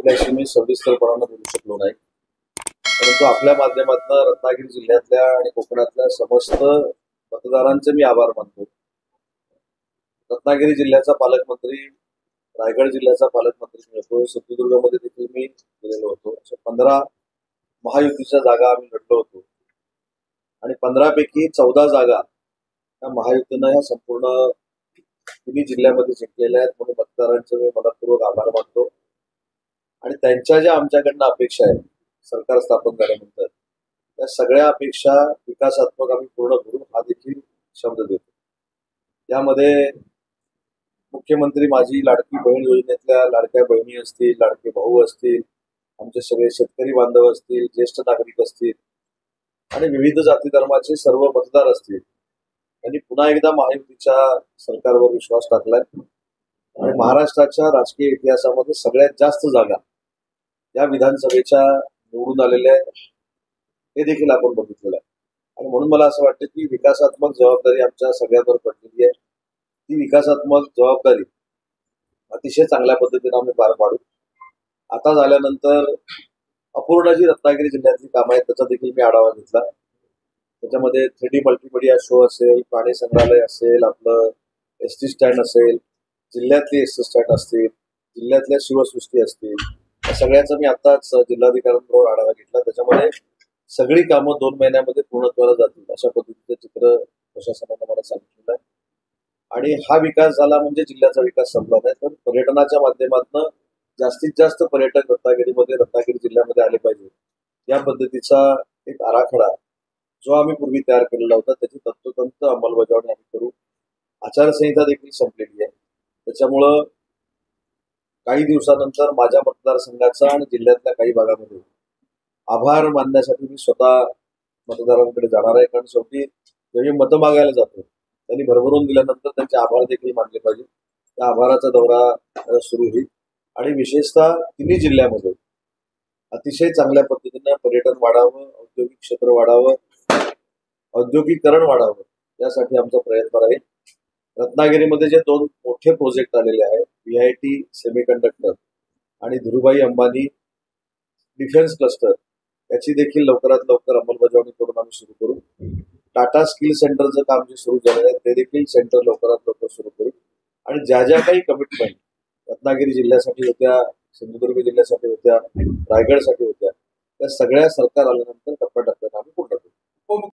आपल्याशी मी सविस्तरपणाने बोलू शकलो नाही, परंतु आपल्या माध्यमातून रत्नागिरी जिल्ह्यातल्या आणि कोकणातल्या समस्त मतदारांचे मी आभार मानतो. रत्नागिरी जिल्ह्याचा पालकमंत्री, रायगड जिल्ह्याचा पालकमंत्री मिळतो, सिंधुदुर्गमध्ये देखील मी गेलेलो होतो. अशा 15 महायुतीच्या जागा आम्ही लढलो होतो आणि 15 पैकी 14 जागा या महायुतीनं या संपूर्ण तिन्ही जिल्ह्यामध्ये जिंकलेल्या आहेत. म्हणून मतदारांचे मी मनपूर्वक आभार मानतो आणि त्यांच्या ज्या आमच्याकडनं अपेक्षा आहेत सरकार स्थापन झाल्यानंतर त्या सगळ्या अपेक्षा विकासात्मक आम्ही पूर्ण करू हा देखील शब्द देतो. यामध्ये मुख्यमंत्री माझी लाडकी बहीण योजनेतल्या लाडक्या बहिणी असतील, लाडके भाऊ असतील, आमचे सगळे शेतकरी बांधव असतील, ज्येष्ठ नागरिक असतील आणि विविध जाती धर्माचे सर्व मतदार असतील, त्यांनी पुन्हा एकदा महायुतीच्या सरकारवर विश्वास टाकलाय आणि महाराष्ट्राच्या राजकीय इतिहासामध्ये सगळ्यात जास्त जागा या विधानसभेच्या निवडून आलेल्या आहेत हे देखील आपण बघितलेलं आहे. आणि म्हणून मला असं वाटतं की विकासात्मक जबाबदारी आमच्या सगळ्यांवर पडलेली आहे. ती विकासात्मक जबाबदारी अतिशय चांगल्या पद्धतीने आम्ही पार पाडू. आता झाल्यानंतर अपूर्ण जी रत्नागिरी जिल्ह्यातली कामं आहेत त्याचा देखील मी आढावा घेतला. त्याच्यामध्ये 3D मल्टीमीडिया शो असेल, प्राणी संग्रहालय असेल, आपलं एसटी स्टँड असेल, जिल्ह्यातली एसटी स्टँड असतील, जिल्ह्यातल्या शिवसृष्टी असतील, या सगळ्याचा मी आताच जिल्हाधिकाऱ्यांबरोबर आढावा घेतला. त्याच्यामध्ये सगळी कामं 2 महिन्यामध्ये पूर्णत्वाला जातील अशा पद्धतीचं चित्र प्रशासनानं मला सांगितलेलं आहे. आणि हा विकास झाला म्हणजे जिल्ह्याचा विकास संपला नाही, तर पर्यटनाच्या माध्यमातून जास्तीत जास्त पर्यटक रत्नागिरी जिल्ह्यामध्ये आले पाहिजे या पद्धतीचा एक आराखडा जो आम्ही पूर्वी तयार केलेला होता त्याची तंतोतंत अंमलबजावणी आम्ही करू. आचारसंहिता देखील संपलेली आहे. त्याच्यामुळं काही दिवसानंतर माझ्या मतदारसंघाचा आणि जिल्ह्यातल्या काही भागामध्ये आभार मानण्यासाठी मी स्वतः मतदारांकडे जाणार आहे. कारण शेवटी जेव्हा मतं मागायला जातो त्यांनी भरभरून दिल्यानंतर त्यांचे आभार देखील मानले पाहिजे. त्या आभाराचा दौरा सुरू होईल आणि विशेषतः तिन्ही जिल्ह्यामध्ये अतिशय चांगल्या पद्धतीनं पर्यटन वाढावं, औद्योगिक क्षेत्र वाढावं, औद्योगिकरण वाढावं यासाठी आमचा प्रयत्न राहील. रत्नागिरीमध्ये जे 2 मोठे प्रोजेक्ट आलेले आहेत, VIT सेमीकंडक्टर आणि धीरूभाई अंबानी डिफेन्स क्लस्टर, याची देखील लवकरात लवकर अंमलबजावणी करून आम्ही सुरू करू. टाटा स्किल सेंटरचं काम जे सुरू झालेलं आहे ते देखील सेंटर लवकरात लवकर सुरू करू. आणि ज्या ज्या काही कमिटमेंट रत्नागिरी जिल्ह्यासाठी होत्या, सिंधुदुर्ग जिल्ह्यासाठी होत्या, रायगडसाठी होत्या, त्या सगळ्या सरकार आल्यानंतर टप्प्याटप्प्याने आम्ही पूर्ण करू.